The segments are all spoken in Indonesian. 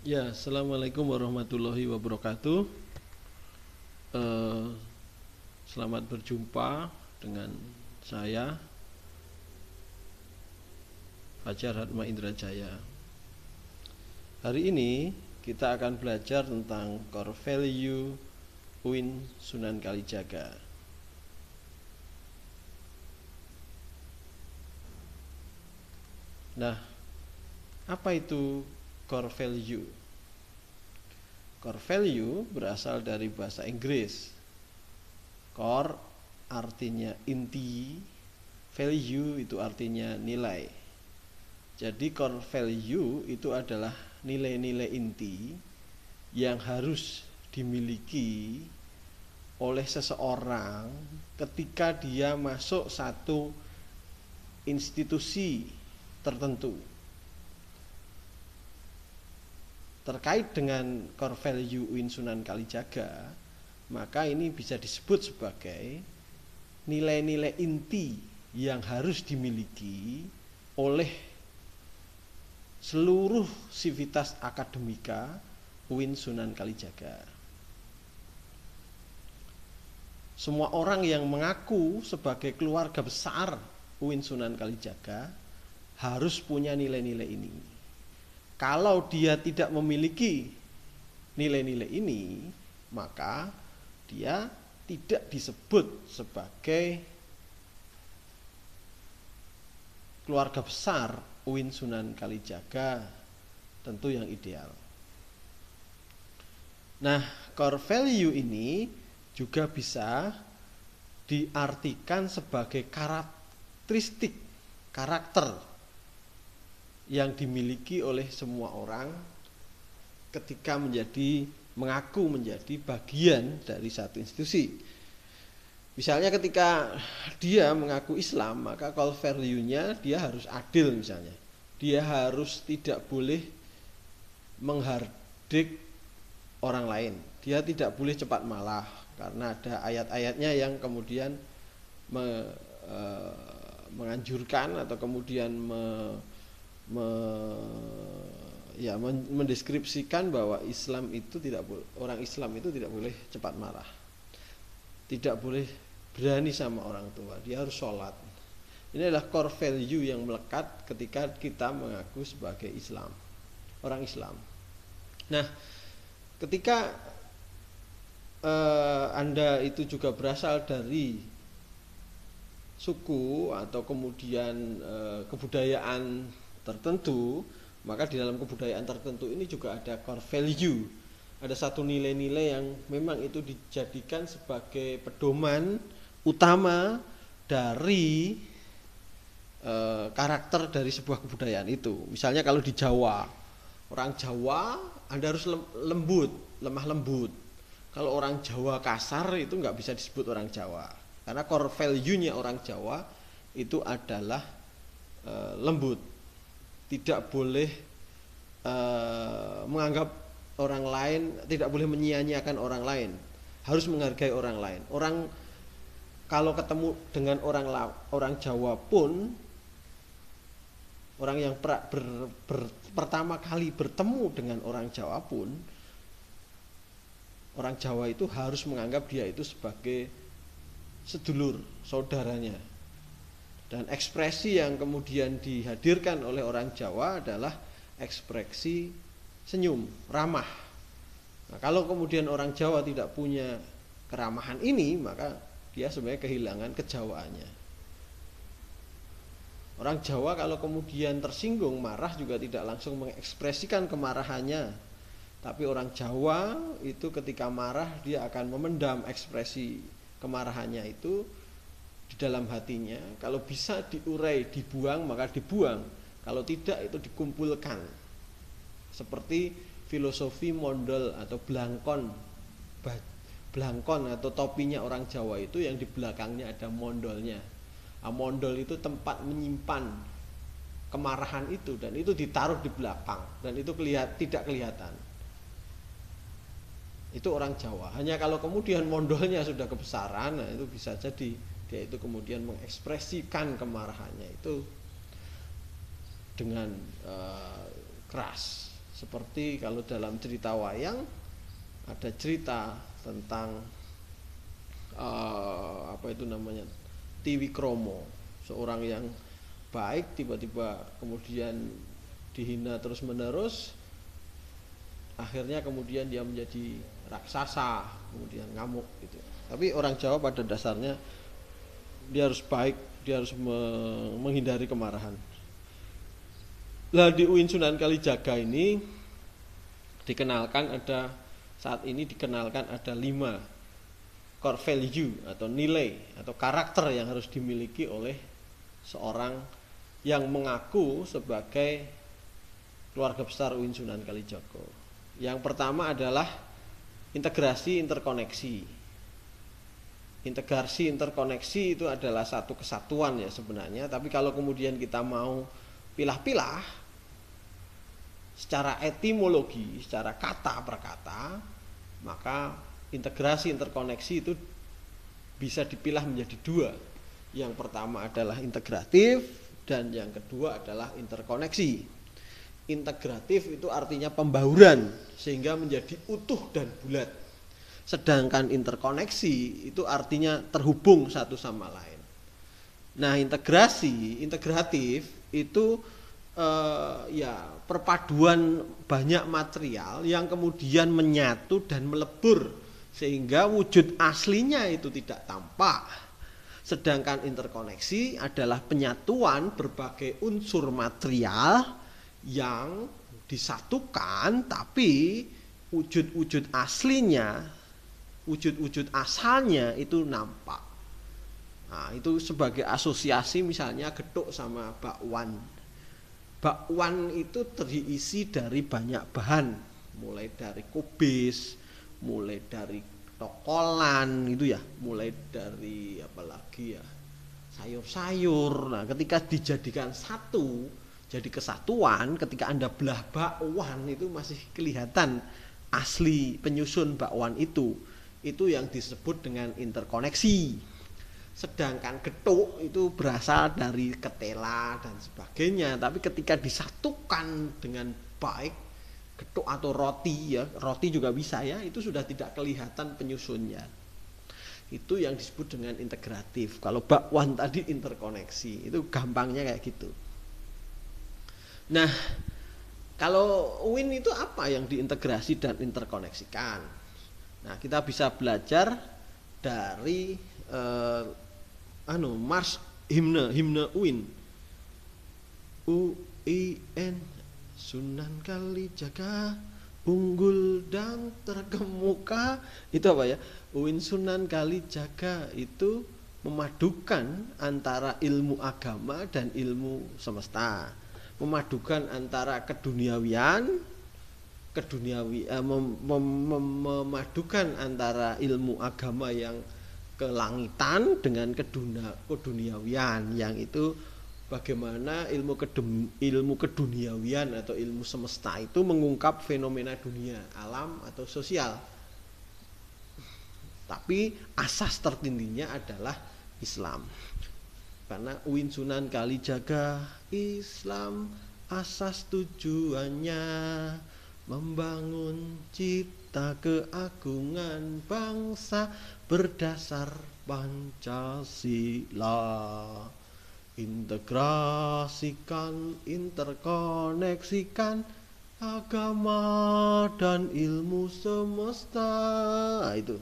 Ya, assalamualaikum warahmatullahi wabarakatuh. Eh, Selamat berjumpa dengan saya, Fajar Hatma Indrajaya. Hari ini kita akan belajar tentang core value UIN Sunan Kalijaga. Nah, apa itu core value? Core value berasal dari bahasa Inggris. Core artinya inti, value itu artinya nilai. Jadi core value itu adalah nilai-nilai inti yang harus dimiliki oleh seseorang ketika dia masuk satu institusi tertentu. Terkait dengan core value UIN Sunan Kalijaga, maka ini bisa disebut sebagai nilai-nilai inti yang harus dimiliki oleh seluruh sivitas akademika UIN Sunan Kalijaga. Semua orang yang mengaku sebagai keluarga besar UIN Sunan Kalijaga harus punya nilai-nilai ini. Kalau dia tidak memiliki nilai-nilai ini, maka dia tidak disebut sebagai keluarga besar UIN Sunan Kalijaga, tentu yang ideal. Nah, core value ini juga bisa diartikan sebagai karakteristik, karakter yang dimiliki oleh semua orang ketika mengaku menjadi bagian dari satu institusi. Misalnya ketika dia mengaku Islam, maka core value-nya dia harus adil misalnya. Dia harus tidak boleh menghardik orang lain. Dia tidak boleh cepat marah karena ada ayat-ayatnya yang kemudian menganjurkan atau kemudian mendeskripsikan bahwa Islam itu orang Islam itu tidak boleh cepat marah, tidak boleh berani sama orang tua, dia harus sholat. Ini adalah core value yang melekat ketika kita mengaku sebagai Islam, orang Islam. Nah, ketika Anda itu juga berasal dari suku atau kemudian kebudayaan tertentu, maka di dalam kebudayaan tertentu ini juga ada core value. Ada satu nilai-nilai yang memang itu dijadikan sebagai pedoman utama dari karakter dari sebuah kebudayaan itu. Misalnya kalau di Jawa, orang Jawa Anda harus lembut, lemah lembut. Kalau orang Jawa kasar itu nggak bisa disebut orang Jawa, karena core value-nya orang Jawa itu adalah lembut. Tidak boleh menganggap orang lain, tidak boleh menyia-nyiakan orang lain, harus menghargai orang lain. Orang kalau ketemu dengan orang Jawa pun, orang yang pertama kali bertemu dengan orang Jawa pun, orang Jawa itu harus menganggap dia itu sebagai sedulur, saudaranya. Dan ekspresi yang kemudian dihadirkan oleh orang Jawa adalah ekspresi senyum, ramah. Nah, kalau kemudian orang Jawa tidak punya keramahan ini, maka dia sebenarnya kehilangan kejawaannya. Orang Jawa kalau kemudian tersinggung, marah juga tidak langsung mengekspresikan kemarahannya. Tapi orang Jawa itu ketika marah, dia akan memendam ekspresi kemarahannya itu di dalam hatinya. Kalau bisa diurai, dibuang, maka dibuang. Kalau tidak, itu dikumpulkan. Seperti filosofi mondol atau blangkon atau topinya orang Jawa itu yang di belakangnya ada mondolnya. Nah, mondol itu tempat menyimpan kemarahan itu, dan itu ditaruh di belakang, dan itu tidak kelihatan. Itu orang Jawa. Hanya kalau kemudian mondolnya sudah kebesaran, nah itu bisa jadi dia itu kemudian mengekspresikan kemarahannya itu dengan keras, Seperti kalau dalam cerita wayang ada cerita tentang apa itu namanya, Tiwikromo, seorang yang baik tiba-tiba kemudian dihina terus menerus, akhirnya kemudian dia menjadi raksasa, kemudian ngamuk gitu. Tapi orang Jawa pada dasarnya dia harus baik, dia harus menghindari kemarahan. Lah di UIN Sunan Kalijaga ini saat ini dikenalkan ada 5 core value atau nilai atau karakter yang harus dimiliki oleh seorang yang mengaku sebagai keluarga besar UIN Sunan Kalijaga. Yang pertama adalah integrasi interkoneksi. Integrasi interkoneksi itu adalah satu kesatuan ya sebenarnya, tapi kalau kemudian kita mau pilah-pilah secara etimologi, secara kata per kata, maka integrasi interkoneksi itu bisa dipilah menjadi 2. Yang pertama adalah integratif dan yang kedua adalah interkoneksi. Integratif itu artinya pembauran sehingga menjadi utuh dan bulat. Sedangkan interkoneksi itu artinya terhubung satu sama lain. Nah, integratif itu ya perpaduan banyak material yang kemudian menyatu dan melebur sehingga wujud aslinya itu tidak tampak. Sedangkan interkoneksi adalah penyatuan berbagai unsur material yang disatukan, tapi wujud-wujud aslinya, wujud-wujud asalnya itu nampak. Nah, itu sebagai asosiasi misalnya gethuk sama bakwan. Bakwan itu terisi dari banyak bahan, mulai dari kubis, mulai dari tokolan gitu ya, mulai dari apalagi ya, sayur-sayur. Nah, ketika dijadikan satu, jadi kesatuan, ketika Anda belah bakwan itu masih kelihatan asli penyusun bakwan itu yang disebut dengan interkoneksi. Sedangkan gethuk itu berasal dari ketela dan sebagainya, tapi ketika disatukan dengan baik, gethuk atau roti ya, roti juga bisa ya, itu sudah tidak kelihatan penyusunnya. Itu yang disebut dengan integratif. Kalau bakwan tadi interkoneksi, itu gampangnya kayak gitu. Nah, kalau UIN itu apa yang diintegrasi dan interkoneksikan? Nah, kita bisa belajar dari mars himne UIN. UIN Sunan Kalijaga unggul dan terkemuka. Itu apa ya? UIN Sunan Kalijaga itu memadukan antara ilmu agama dan ilmu semesta, memadukan antara memadukan antara ilmu agama yang kelangitan dengan keduniawian, yang itu bagaimana ilmu keduniawian atau ilmu semesta itu mengungkap fenomena dunia, alam atau sosial. Tapi asas tertingginya adalah Islam. Karena UIN Sunan Kalijaga Islam, asas tujuannya membangun cipta keagungan bangsa berdasar Pancasila. Integrasikan, interkoneksikan agama dan ilmu semesta. Itu.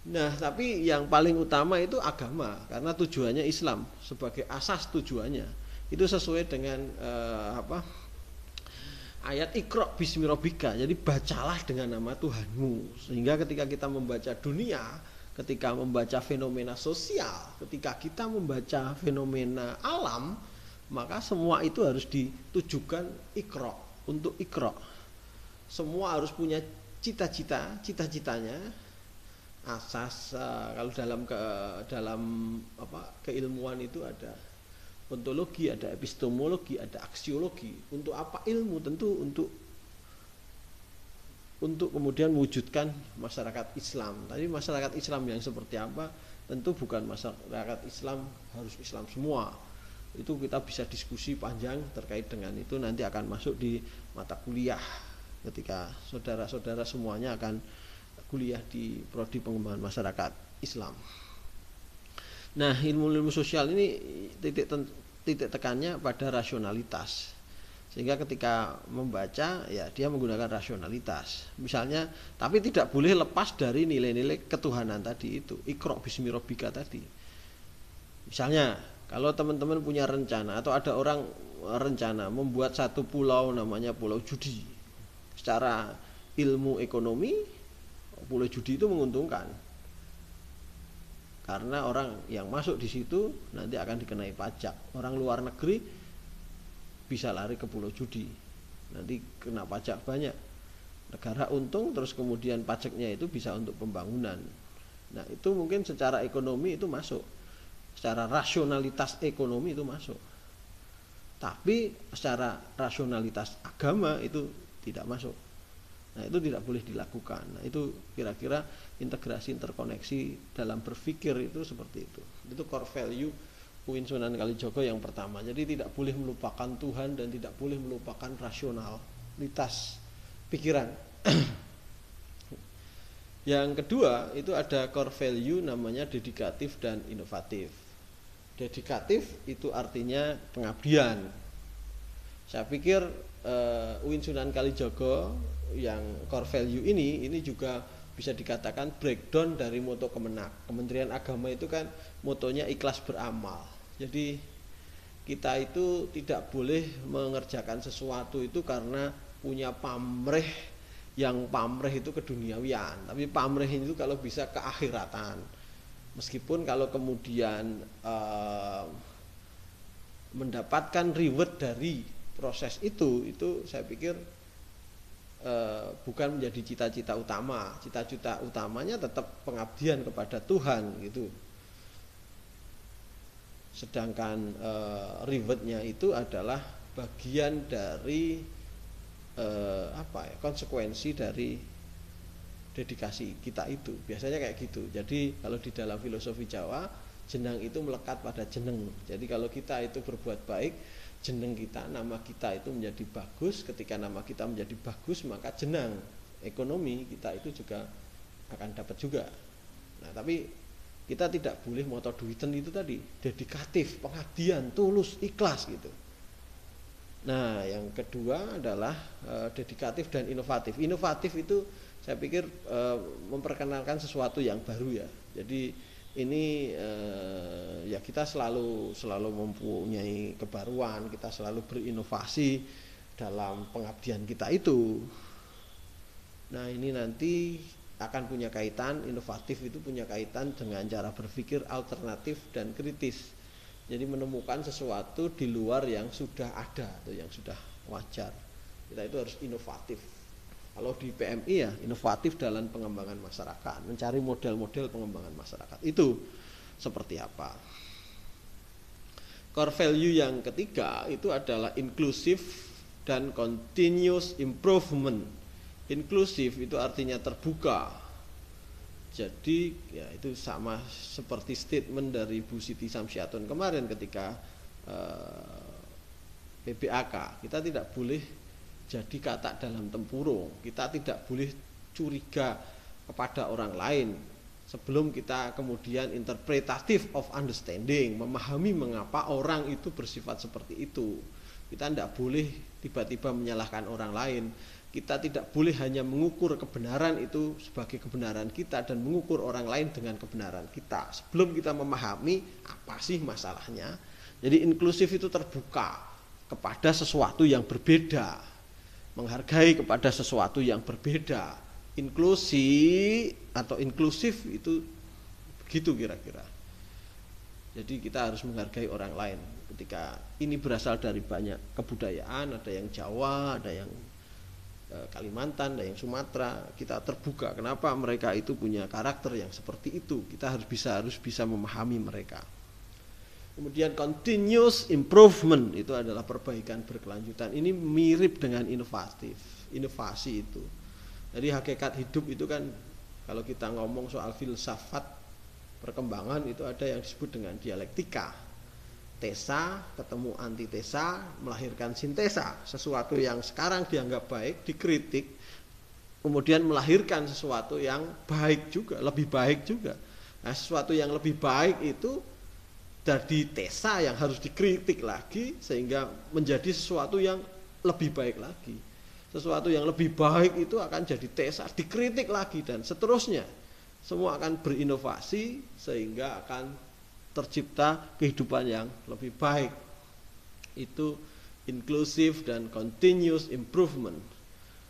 Nah, tapi yang paling utama itu agama, karena tujuannya Islam sebagai asas tujuannya. Itu sesuai dengan ayat Iqra bismi rabbika. Jadi bacalah dengan nama Tuhanmu. Sehingga ketika kita membaca dunia, ketika membaca fenomena sosial, ketika kita membaca fenomena alam, maka semua itu harus ditujukan Iqra, untuk Iqra. Semua harus punya cita-citanya. Asas kalau dalam keilmuan itu ada ontologi, ada epistemologi, ada aksiologi. Untuk apa ilmu? Tentu untuk kemudian mewujudkan masyarakat Islam. Tapi masyarakat Islam yang seperti apa? Tentu bukan masyarakat Islam harus Islam semua. Itu kita bisa diskusi panjang terkait dengan itu, nanti akan masuk di mata kuliah ketika saudara-saudara semuanya akan kuliah di prodi pengembangan masyarakat Islam. Nah, ilmu-ilmu sosial ini titik tekannya pada rasionalitas. Sehingga ketika membaca ya dia menggunakan rasionalitas. Misalnya, tapi tidak boleh lepas dari nilai-nilai ketuhanan tadi itu, Iqra bismi rabbika tadi. Misalnya, kalau teman-teman punya rencana atau ada orang rencana membuat satu pulau namanya Pulau Judi. Secara ilmu ekonomi, pulau judi itu menguntungkan. Karena orang yang masuk di situ nanti akan dikenai pajak. Orang luar negeri bisa lari ke pulau judi. Nanti kena pajak banyak. Negara untung, terus kemudian pajaknya itu bisa untuk pembangunan. Nah, itu mungkin secara ekonomi itu masuk. Secara rasionalitas ekonomi itu masuk. Tapi secara rasionalitas agama itu tidak masuk. Nah, itu tidak boleh dilakukan. Nah, itu kira-kira integrasi interkoneksi dalam berpikir itu seperti itu. Itu core value UIN Sunan Kalijaga yang pertama. Jadi tidak boleh melupakan Tuhan dan tidak boleh melupakan rasionalitas pikiran. Yang kedua, itu ada core value namanya dedikatif dan inovatif. Dedikatif itu artinya pengabdian. Saya pikir UIN Sunan Kalijaga yang core value ini juga bisa dikatakan breakdown dari moto Kemenak. Kementerian Agama itu kan motonya ikhlas beramal. Jadi kita itu tidak boleh mengerjakan sesuatu itu karena punya pamrih, yang pamrih itu keduniawian, tapi pamrih itu kalau bisa keakhiratan. Meskipun kalau kemudian mendapatkan reward dari proses itu saya pikir bukan menjadi cita-cita utama. Cita-cita utamanya tetap pengabdian kepada Tuhan gitu. Sedangkan rewardnya itu adalah bagian dari konsekuensi dari dedikasi kita itu. Biasanya kayak gitu. Jadi kalau di dalam filosofi Jawa, jeneng itu melekat pada jeneng. Jadi kalau kita itu berbuat baik, jeneng kita, nama kita itu menjadi bagus. Ketika nama kita menjadi bagus, maka jeneng ekonomi kita itu juga akan dapat juga. Nah, tapi kita tidak boleh moto duiten itu tadi, dedikatif, pengabdian, tulus, ikhlas gitu. Nah, yang kedua adalah dedikatif dan inovatif. Inovatif itu saya pikir memperkenalkan sesuatu yang baru ya. Jadi ini ya kita selalu mempunyai kebaruan, kita selalu berinovasi dalam pengabdian kita itu. Nah, ini nanti akan punya kaitan, inovatif itu punya kaitan dengan cara berpikir alternatif dan kritis. Jadi menemukan sesuatu di luar yang sudah ada atau yang sudah wajar. Kita itu harus inovatif. Kalau di PMI ya inovatif dalam pengembangan masyarakat, mencari model-model pengembangan masyarakat. Itu seperti apa? Core value yang ketiga itu adalah inklusif dan continuous improvement. Inklusif itu artinya terbuka. Jadi ya itu sama seperti statement dari Bu Siti Samsiatun kemarin ketika PBAK. Kita tidak boleh jadi katak dalam tempurung. Kita tidak boleh curiga kepada orang lain sebelum kita kemudian interpretative of understanding, memahami mengapa orang itu bersifat seperti itu. Kita tidak boleh tiba-tiba menyalahkan orang lain. Kita tidak boleh hanya mengukur kebenaran itu sebagai kebenaran kita dan mengukur orang lain dengan kebenaran kita sebelum kita memahami apa sih masalahnya. Jadi inklusif itu terbuka kepada sesuatu yang berbeda, menghargai kepada sesuatu yang berbeda. Inklusi atau inklusif itu begitu kira-kira. Jadi kita harus menghargai orang lain. Ketika ini berasal dari banyak kebudayaan, ada yang Jawa, ada yang Kalimantan, ada yang Sumatera, kita terbuka. Kenapa mereka itu punya karakter yang seperti itu? Kita harus bisa memahami mereka. Kemudian continuous improvement itu adalah perbaikan berkelanjutan. Ini mirip dengan inovasi itu. Jadi hakikat hidup itu kan kalau kita ngomong soal filsafat perkembangan itu ada yang disebut dengan dialektika. tesa ketemu antitesa melahirkan sintesa. Sesuatu yang sekarang dianggap baik dikritik, kemudian melahirkan sesuatu yang baik juga, lebih baik juga. Nah, sesuatu yang lebih baik itu jadi tesa yang harus dikritik lagi sehingga menjadi sesuatu yang lebih baik lagi. Sesuatu yang lebih baik itu akan jadi tesa, dikritik lagi dan seterusnya. Semua akan berinovasi sehingga akan tercipta kehidupan yang lebih baik. Itu inclusive dan continuous improvement.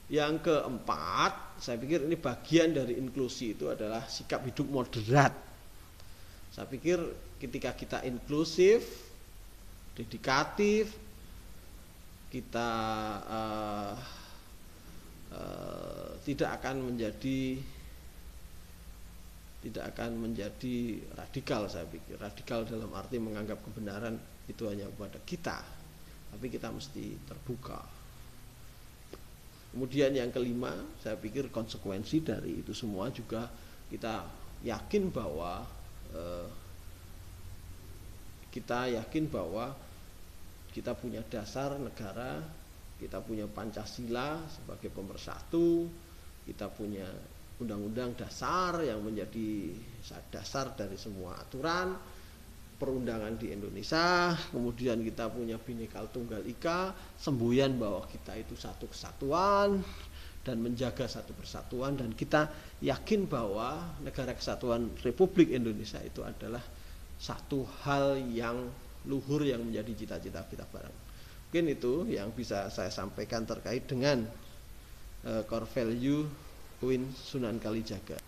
Yang keempat, saya pikir ini bagian dari inklusi itu adalah sikap hidup moderat. Saya pikir ketika kita inklusif, dedikatif, kita tidak akan menjadi radikal. Saya pikir radikal dalam arti menganggap kebenaran itu hanya pada kita, tapi kita mesti terbuka. Kemudian yang kelima, saya pikir konsekuensi dari itu semua juga kita yakin bahwa kita punya dasar negara, kita punya Pancasila sebagai pemersatu, kita punya undang-undang dasar yang menjadi dasar dari semua aturan perundangan di Indonesia, kemudian kita punya Bhinneka Tunggal Ika, semboyan bahwa kita itu satu kesatuan dan menjaga satu persatuan, dan kita yakin bahwa negara kesatuan Republik Indonesia itu adalah satu hal yang luhur yang menjadi cita-cita kita bareng. Mungkin itu yang bisa saya sampaikan terkait dengan core value UIN Sunan Kalijaga.